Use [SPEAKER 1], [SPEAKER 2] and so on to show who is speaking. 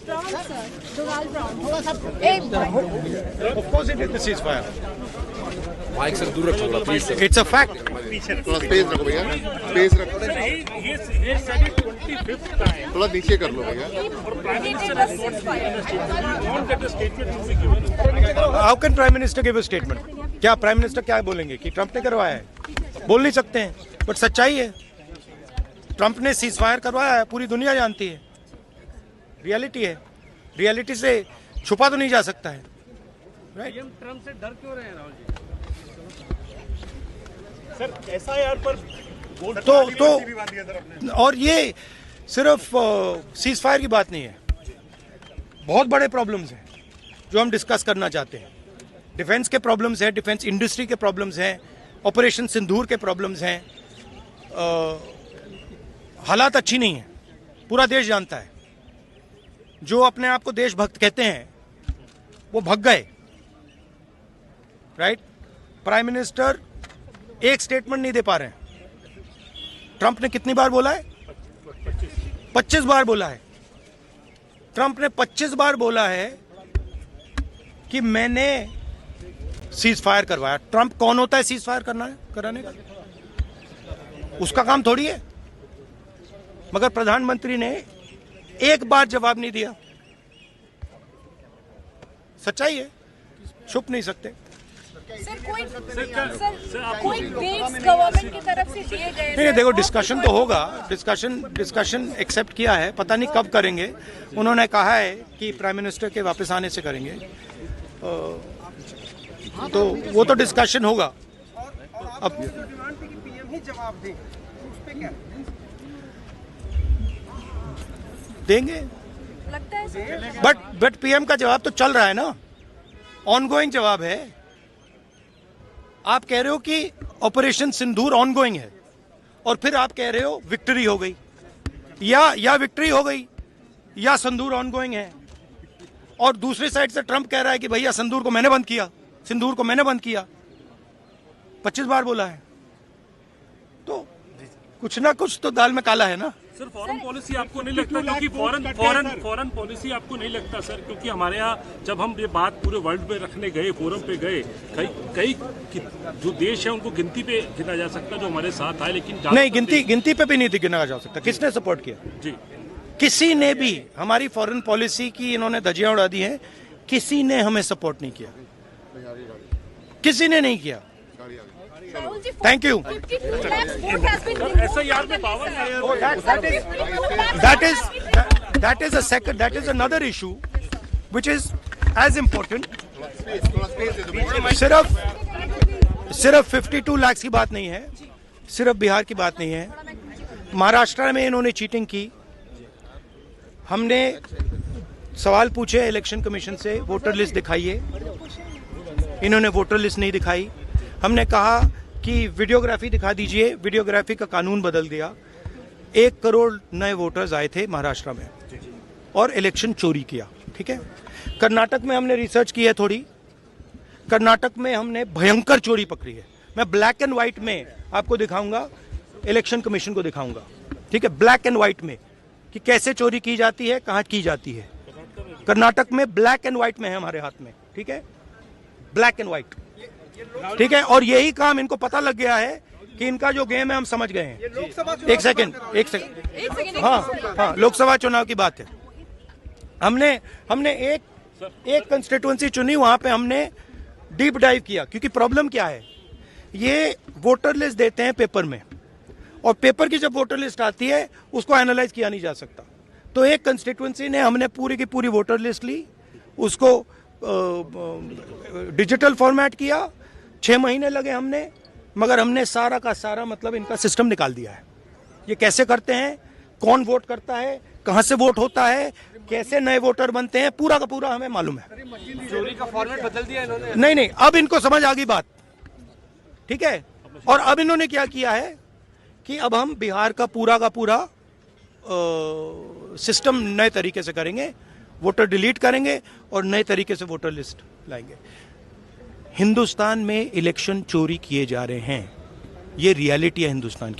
[SPEAKER 1] Brown, sir. Donald Brown.
[SPEAKER 2] Of course it is the ceasefire.
[SPEAKER 3] Mic से दूर रखो please sir.
[SPEAKER 2] It's a fact.
[SPEAKER 4] थोड़ा space रखो भैया, स्पेस रखो, थोड़ा नीचे कर लो भैया।
[SPEAKER 1] He did the ceasefire.
[SPEAKER 2] How can Prime Minister give a statement? क्या Prime Minister क्या बोलेंगे कि ट्रंप ने करवाया है? बोल नहीं सकते हैं, बट सच्चाई है। ट्रंप ने सीजफायर करवाया है, पूरी दुनिया जानती है। रियलिटी है, रियलिटी से छुपा तो नहीं जा सकता है। राइट?
[SPEAKER 5] ट्रंप से डर क्यों रहे हैं राहुल जी?
[SPEAKER 6] सर एसआईआर पर
[SPEAKER 2] तो और ये सिर्फ सीजफायर की बात नहीं है, बहुत बड़े प्रॉब्लम्स हैं जो हम डिस्कस करना चाहते हैं। डिफेंस के प्रॉब्लम्स हैं, डिफेंस इंडस्ट्री के प्रॉब्लम्स हैं, ऑपरेशन सिंदूर के प्रॉब्लम्स हैं। हालात अच्छी नहीं है, पूरा देश जानता है। जो अपने आप को देशभक्त कहते हैं वो भग गए। राइट? प्राइम मिनिस्टर एक स्टेटमेंट नहीं दे पा रहे हैं। ट्रंप ने कितनी बार बोला है? 25 बार बोला है। ट्रंप ने 25 बार बोला है कि मैंने सीज फायर करवाया। ट्रंप कौन होता है सीज फायर कराने का? उसका काम थोड़ी है। मगर प्रधानमंत्री ने एक बार जवाब नहीं दिया। सच्चाई है, छुप नहीं सकते।
[SPEAKER 1] सर कोई बिल्स गवर्नमेंट की तरफ से दिए गए?
[SPEAKER 2] नहीं, देखो डिस्कशन तो होगा। डिस्कशन एक्सेप्ट किया है, पता नहीं कब करेंगे। उन्होंने कहा है कि प्राइम मिनिस्टर के वापस आने से करेंगे। तो वो तो डिस्कशन होगा। अब
[SPEAKER 5] पीएम ही जवाब दे, उस पे क्या?
[SPEAKER 2] देंगे,
[SPEAKER 1] लगता है सर?
[SPEAKER 2] बट पीएम का जवाब तो चल रहा है ना, ऑनगोइंग जवाब है। आप कह रहे हो कि ऑपरेशन सिंदूर ऑनगोइंग है और फिर आप कह रहे हो विक्ट्री हो गई, या विक्ट्री हो गई या सिंदूर ऑनगोइंग है। और दूसरी साइड से ट्रंप कह रहा है कि भैया सिंदूर को मैंने बंद किया, सिंदूर को मैंने बंद किया। 25 बार बोला है, तो कुछ ना कुछ तो दाल में काला है ना।
[SPEAKER 6] सर फॉरेन पॉलिसी आपको नहीं लगता, क्योंकि फॉरेन पॉलिसी आपको नहीं लगता सर, क्योंकि हमारे यहाँ जब हम ये बात पूरे वर्ल्ड में रखने गए, फोरम पे गए, कई जो देश है उनको गिनती पे गिना जा सकता जो हमारे साथ आए, लेकिन
[SPEAKER 2] नहीं, गिनती पे भी नहीं गिना जा सकता। किसने सपोर्ट किया?
[SPEAKER 6] जी
[SPEAKER 2] किसी ने भी। हमारी फॉरेन पॉलिसी की इन्होंने धज्जियां उड़ा दी हैं। किसी ने हमें सपोर्ट नहीं किया, किसी ने नहीं किया। Thank you.
[SPEAKER 1] 52 lakhs vote has been removed.
[SPEAKER 6] SIR में power
[SPEAKER 2] That is a second. That is another issue, which is as important. सिर्फ 52 लाख की बात नहीं है, सिर्फ बिहार की बात नहीं है। महाराष्ट्र में इन्होंने चीटिंग की। हमने सवाल पूछे इलेक्शन कमीशन से, वोटर लिस्ट दिखाइए। इन्होंने वोटर लिस्ट नहीं दिखाई। हमने कहा कि वीडियोग्राफी दिखा दीजिए, वीडियोग्राफी का कानून बदल दिया। 1 करोड़ नए वोटर्स आए थे महाराष्ट्र में और इलेक्शन चोरी किया। ठीक है। कर्नाटक में हमने रिसर्च की है थोड़ी। कर्नाटक में हमने भयंकर चोरी पकड़ी है। मैं ब्लैक एंड व्हाइट में आपको दिखाऊंगा, इलेक्शन कमीशन को दिखाऊंगा। ठीक है, ब्लैक एंड व्हाइट में कि कैसे चोरी की जाती है, कहाँ की जाती है। कर्नाटक में ब्लैक एंड व्हाइट में है हमारे हाथ में। ठीक है, ब्लैक एंड व्हाइट। ठीक है, और यही काम इनको पता लग गया है कि इनका जो गेम है हम समझ गए हैं। एक सेकंड। हाँ, लोकसभा चुनाव की बात है। हमने एक कंस्टिट्यूएंसी चुनी, वहां पे हमने डीप डाइव किया। क्योंकि प्रॉब्लम क्या है, ये वोटर लिस्ट देते हैं पेपर में, और पेपर की जब वोटर लिस्ट आती है उसको एनालाइज किया नहीं जा सकता। तो एक कंस्टिट्यूएंसी ने हमने पूरी की पूरी वोटर लिस्ट ली, उसको डिजिटल फॉर्मेट किया। 6 महीने लगे हमने, मगर हमने सारा का सारा मतलब इनका सिस्टम निकाल दिया है। ये कैसे करते हैं, कौन वोट करता है, कहां से वोट होता है, कैसे नए वोटर बनते हैं, पूरा का पूरा हमें मालूम है।
[SPEAKER 5] चोरी का फॉर्मेट बदल दिया इन्होंने।
[SPEAKER 2] नहीं, अब इनको समझ आ गई बात। ठीक है, और अब इन्होंने क्या किया है कि अब हम बिहार का पूरा सिस्टम नए तरीके से करेंगे। वोटर डिलीट करेंगे और नए तरीके से वोटर लिस्ट लाएंगे। हिंदुस्तान में इलेक्शन चोरी किए जा रहे हैं, ये रियलिटी है हिंदुस्तान की।